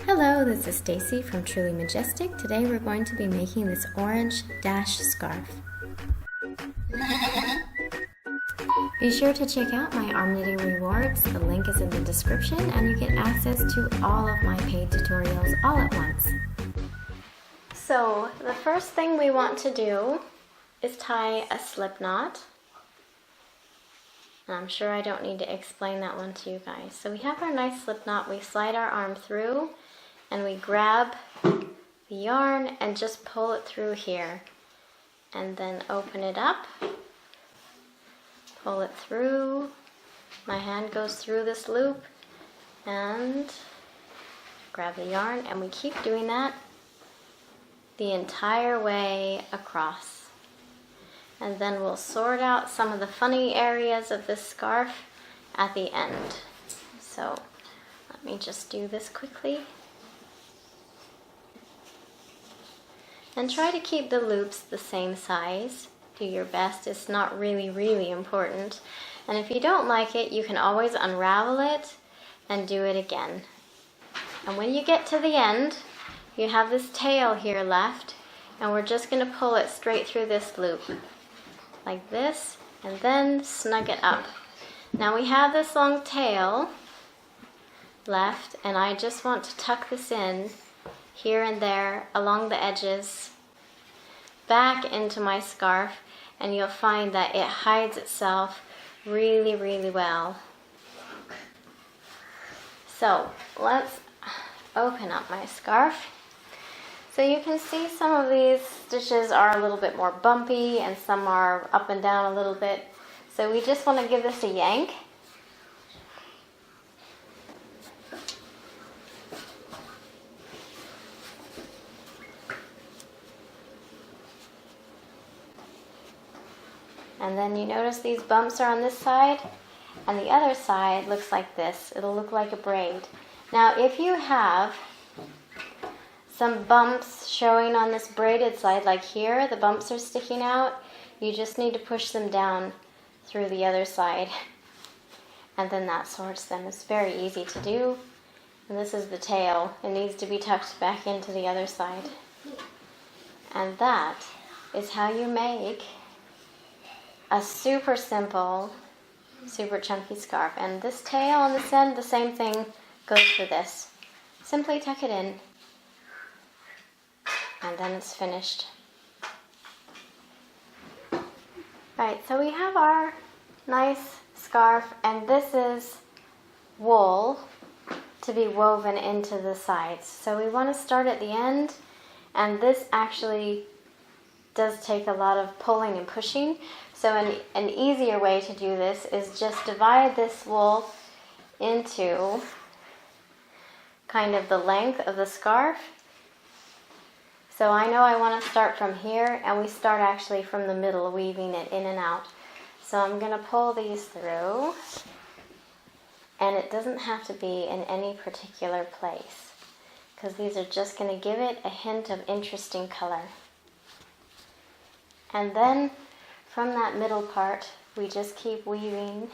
Hello, this is Stacy from Truly Majestic. Today we're going to be making this orange dash scarf. Be sure to check out my arm knitting rewards. The link is in the description and you get access to all of my paid tutorials all at once. So the first thing we want to do is tie a slip knot. I'm sure I don't need to explain that one to you guys. So we have our nice slip knot, we slide our arm through and we grab the yarn and just pull it through here and then open it up, pull it through, my hand goes through this loop and grab the yarn, and we keep doing that the entire way across. And then we'll sort out some of the funny areas of this scarf at the end. So let me just do this quickly. And try to keep the loops the same size. Do your best. It's not really important. And if you don't like it, you can always unravel it and do it again. And when you get to the end, you have this tail here left, and we're just going to pull it straight through this loop like this, and then snug it up. Now we have this long tail left, and I just want to tuck this in here and there along the edges back into my scarf, and you'll find that it hides itself really well. So let's open up my scarf. So you can see some of these stitches are a little bit more bumpy and some are up and down a little bit. So we just want to give this a yank. And then you notice these bumps are on this side, and the other side looks like this. It'll look like a braid. Now if you have some bumps showing on this braided side, like here, the bumps are sticking out, you just need to push them down through the other side, and then that sorts them. It's very easy to do. And this is the tail. It needs to be tucked back into the other side. And that is how you make a super simple, super chunky scarf. And this tail on this end, the same thing goes for this. Simply tuck it in, and then it's finished. Right, so we have our nice scarf, and this is wool to be woven into the sides. So we want to start at the end, and this actually does take a lot of pulling and pushing. So an easier way to do this is just divide this wool into kind of the length of the scarf. So I know I want to start from here, and we start actually from the middle, weaving it in and out. So I'm going to pull these through, and it doesn't have to be in any particular place, because these are just going to give it a hint of interesting color. And then from that middle part, we just keep weaving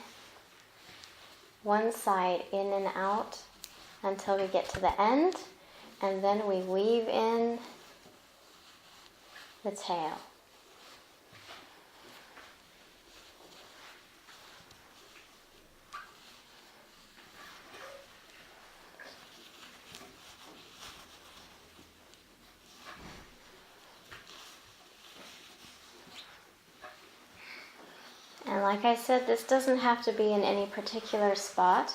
one side in and out until we get to the end, and then we weave in the tail. And like I said, this doesn't have to be in any particular spot.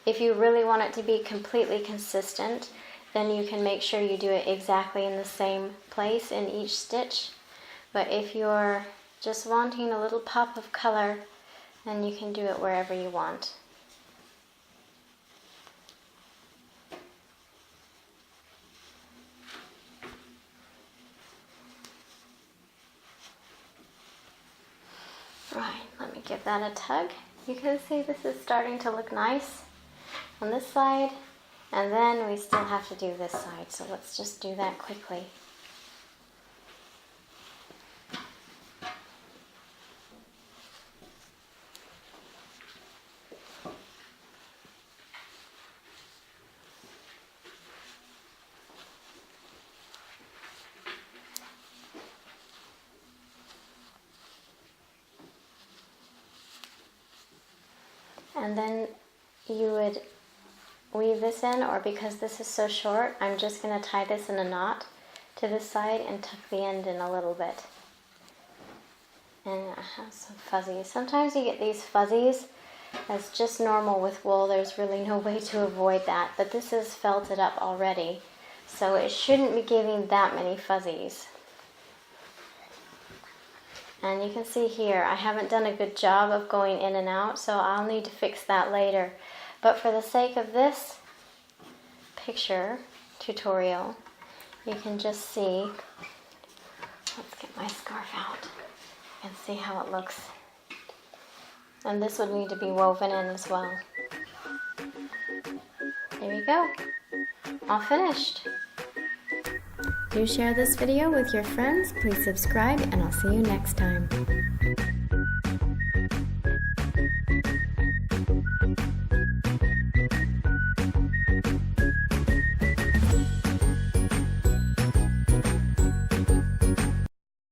If you really want it to be completely consistent, then you can make sure you do it exactly in the same place in each stitch. But if you're just wanting a little pop of color, then you can do it wherever you want. Right, let me give that a tug. You can see this is starting to look nice on this side, and then we still have to do this side, so let's just do that quickly. and then you would weave this in, or because this is so short, I'm just going to tie this in a knot to this side and tuck the end in a little bit. And I have some fuzzies. Sometimes you get these fuzzies. That's just normal with wool. There's really no way to avoid that. But this is felted up already, so it shouldn't be giving that many fuzzies. And you can see here, I haven't done a good job of going in and out, so I'll need to fix that later. But for the sake of this picture tutorial, you can just see, let's get my scarf out and see how it looks. And this would need to be woven in as well. There you go, all finished. Do share this video with your friends, please subscribe, and I'll see you next time.